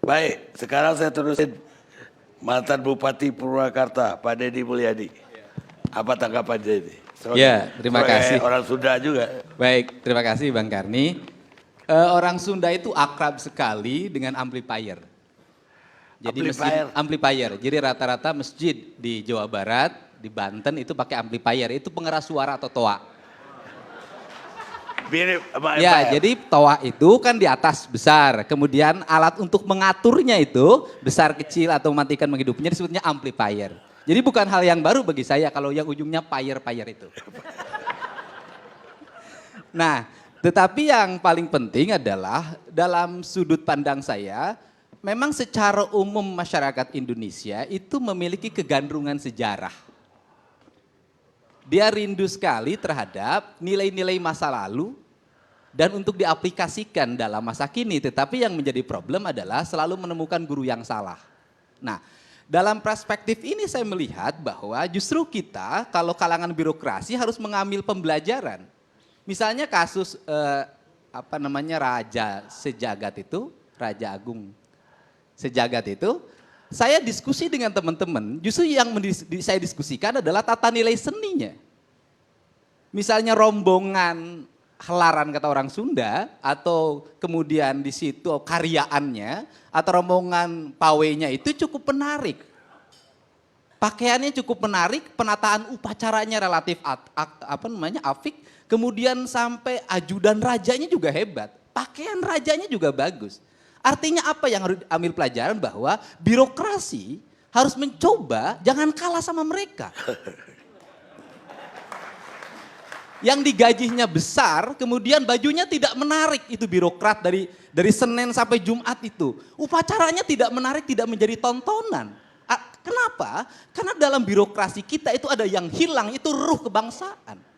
Baik, sekarang saya terusin mantan Bupati Purwakarta, Pak Deddy Mulyadi. Apa tanggapannya ini? Ya, terima kasih. Orang Sunda juga. Baik, terima kasih Bang Karni. Orang Sunda itu akrab sekali dengan amplifier. Jadi amplifier. Jadi rata-rata masjid di Jawa Barat, di Banten itu pakai amplifier. Itu pengeras suara atau toa. Mirip ya, jadi toa itu kan di atas besar. Kemudian alat untuk mengaturnya itu besar kecil atau mematikan menghidupnya disebutnya amplifier. Jadi bukan hal yang baru bagi saya kalau yang ujungnya fire itu. Nah, tetapi yang paling penting adalah dalam sudut pandang saya, memang secara umum masyarakat Indonesia itu memiliki kegandrungan sejarah. Dia rindu sekali terhadap nilai-nilai masa lalu dan untuk diaplikasikan dalam masa kini. Tetapi yang menjadi problem adalah selalu menemukan guru yang salah. Nah, dalam perspektif ini saya melihat bahwa justru kita kalau kalangan birokrasi harus mengambil pembelajaran. Misalnya kasus Raja Sejagat itu, Raja Agung Sejagat itu, saya diskusi dengan teman-teman, justru yang saya diskusikan adalah tata nilai seninya. Misalnya rombongan helaran kata orang Sunda, atau kemudian di situ karyaannya, atau rombongan pawainya itu cukup menarik. Pakaiannya cukup menarik, penataan upacaranya relatif apik, kemudian sampai ajudan rajanya juga hebat, pakaian rajanya juga bagus. Artinya apa yang harus ambil pelajaran bahwa birokrasi harus mencoba jangan kalah sama mereka. Yang digajinya besar, kemudian bajunya tidak menarik, itu birokrat dari Senin sampai Jumat itu. Upacaranya tidak menarik, tidak menjadi tontonan. Kenapa? Karena dalam birokrasi kita itu ada yang hilang, itu ruh kebangsaan.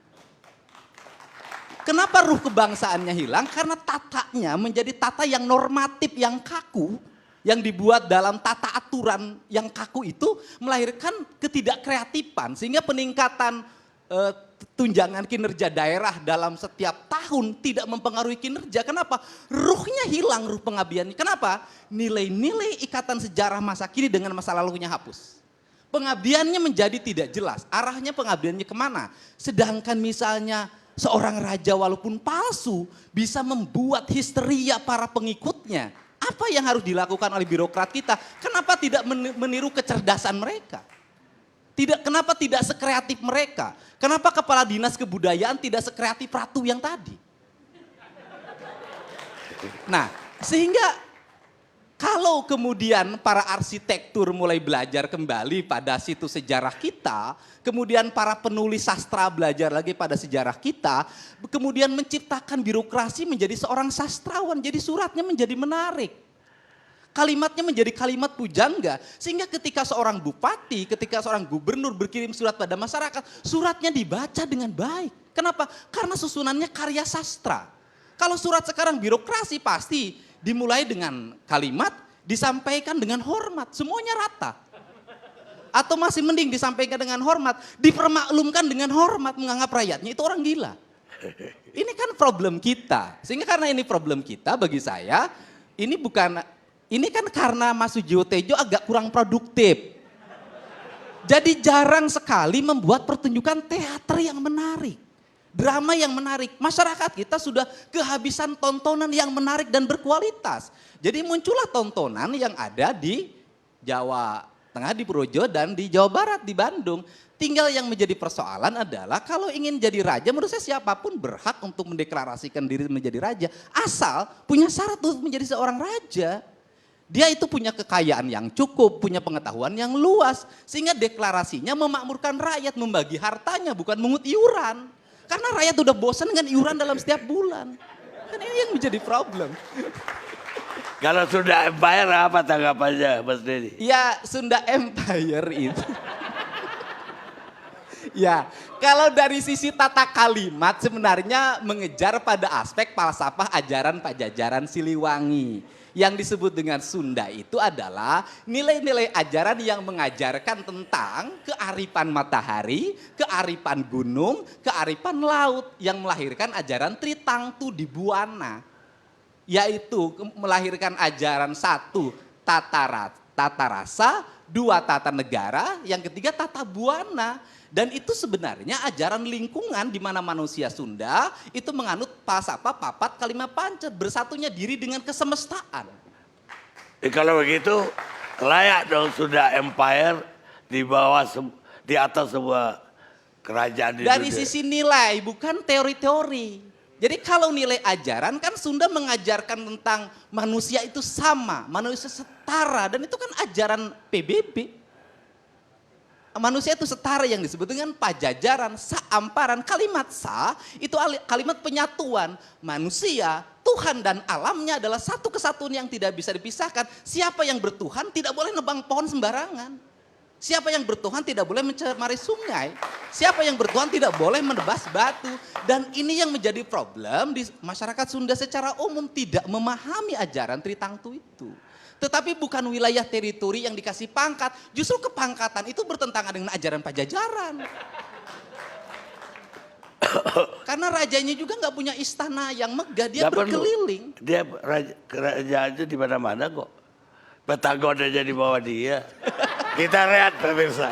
Kenapa ruh kebangsaannya hilang? Karena tatanya menjadi tata yang normatif, yang kaku, yang dibuat dalam tata aturan yang kaku itu melahirkan ketidakkreatifan, sehingga peningkatan tunjangan kinerja daerah dalam setiap tahun tidak mempengaruhi kinerja. Kenapa? Ruhnya hilang, ruh pengabdiannya. Kenapa? Nilai-nilai ikatan sejarah masa kini dengan masa lalunya hapus. Pengabdiannya menjadi tidak jelas, arahnya pengabdiannya kemana. Sedangkan misalnya seorang raja walaupun palsu bisa membuat histeria para pengikutnya. Apa yang harus dilakukan oleh birokrat kita? Kenapa tidak meniru kecerdasan mereka? Kenapa tidak sekreatif mereka? Kenapa kepala dinas kebudayaan tidak sekreatif Ratu yang tadi? Nah, sehingga kalau kemudian para arsitektur mulai belajar kembali pada situs sejarah kita, kemudian para penulis sastra belajar lagi pada sejarah kita, kemudian menciptakan birokrasi menjadi seorang sastrawan, jadi suratnya menjadi menarik. Kalimatnya menjadi kalimat pujangga, sehingga ketika seorang bupati, ketika seorang gubernur berkirim surat pada masyarakat, suratnya dibaca dengan baik. Kenapa? Karena susunannya karya sastra. Kalau surat sekarang birokrasi pasti dimulai dengan kalimat, disampaikan dengan hormat, semuanya rata. Atau masih mending disampaikan dengan hormat, dipermaklumkan dengan hormat, menganggap rakyatnya itu orang gila. Ini kan problem kita, sehingga karena ini problem kita bagi saya, ini kan karena Mas Sujiwo Tejo agak kurang produktif. Jadi jarang sekali membuat pertunjukan teater yang menarik. Drama yang menarik. Masyarakat kita sudah kehabisan tontonan yang menarik dan berkualitas. Jadi muncullah tontonan yang ada di Jawa Tengah, di Projo, dan di Jawa Barat, di Bandung. Tinggal yang menjadi persoalan adalah kalau ingin jadi raja, menurut saya siapapun berhak untuk mendeklarasikan diri menjadi raja. Asal punya syarat untuk menjadi seorang raja. Dia itu punya kekayaan yang cukup, punya pengetahuan yang luas. Sehingga deklarasinya memakmurkan rakyat, membagi hartanya, bukan mengut iuran. Karena rakyat udah bosan dengan iuran dalam setiap bulan. Kan ini yang menjadi problem. Kalau Sunda Empire apa tanggapannya Mas Deddy? Ya, Sunda Empire itu. Ya, kalau dari sisi tata kalimat sebenarnya mengejar pada aspek falsafah ajaran Pajajaran Siliwangi. Yang disebut dengan Sunda itu adalah nilai-nilai ajaran yang mengajarkan tentang kearifan matahari, kearifan gunung, kearifan laut yang melahirkan ajaran Tritangtu di Buana. Yaitu melahirkan ajaran satu, tata rasa, 2 tata negara, yang ketiga tata buana. Dan itu sebenarnya ajaran lingkungan di mana manusia Sunda itu menganut pasapa, papat, kalima panca, bersatunya diri dengan kesemestaan. Kalau begitu layak dong Sunda Empire di bawah di atas sebuah kerajaan di Dari dunia. sisi nilai, bukan teori-teori. Jadi kalau nilai ajaran kan Sunda mengajarkan tentang manusia itu sama, manusia setara, dan itu kan ajaran PBB. Manusia itu setara yang disebut dengan pajajaran, saamparan. Kalimat sa itu kalimat penyatuan. Manusia, Tuhan dan alamnya adalah satu kesatuan yang tidak bisa dipisahkan. Siapa yang bertuhan tidak boleh nebang pohon sembarangan. Siapa yang bertuhan tidak boleh mencemari sungai. Siapa yang bertuhan tidak boleh menebas batu. Dan ini yang menjadi problem di masyarakat Sunda secara umum, tidak memahami ajaran Tritangtu itu. Tetapi bukan wilayah teritori yang dikasih pangkat. Justru kepangkatan itu bertentangan dengan ajaran Pajajaran. Karena rajanya juga nggak punya istana yang megah, dia berkeliling. Dia kerajaannya di mana-mana kok. Pentagon aja di bawah dia. Kita lihat pemirsa.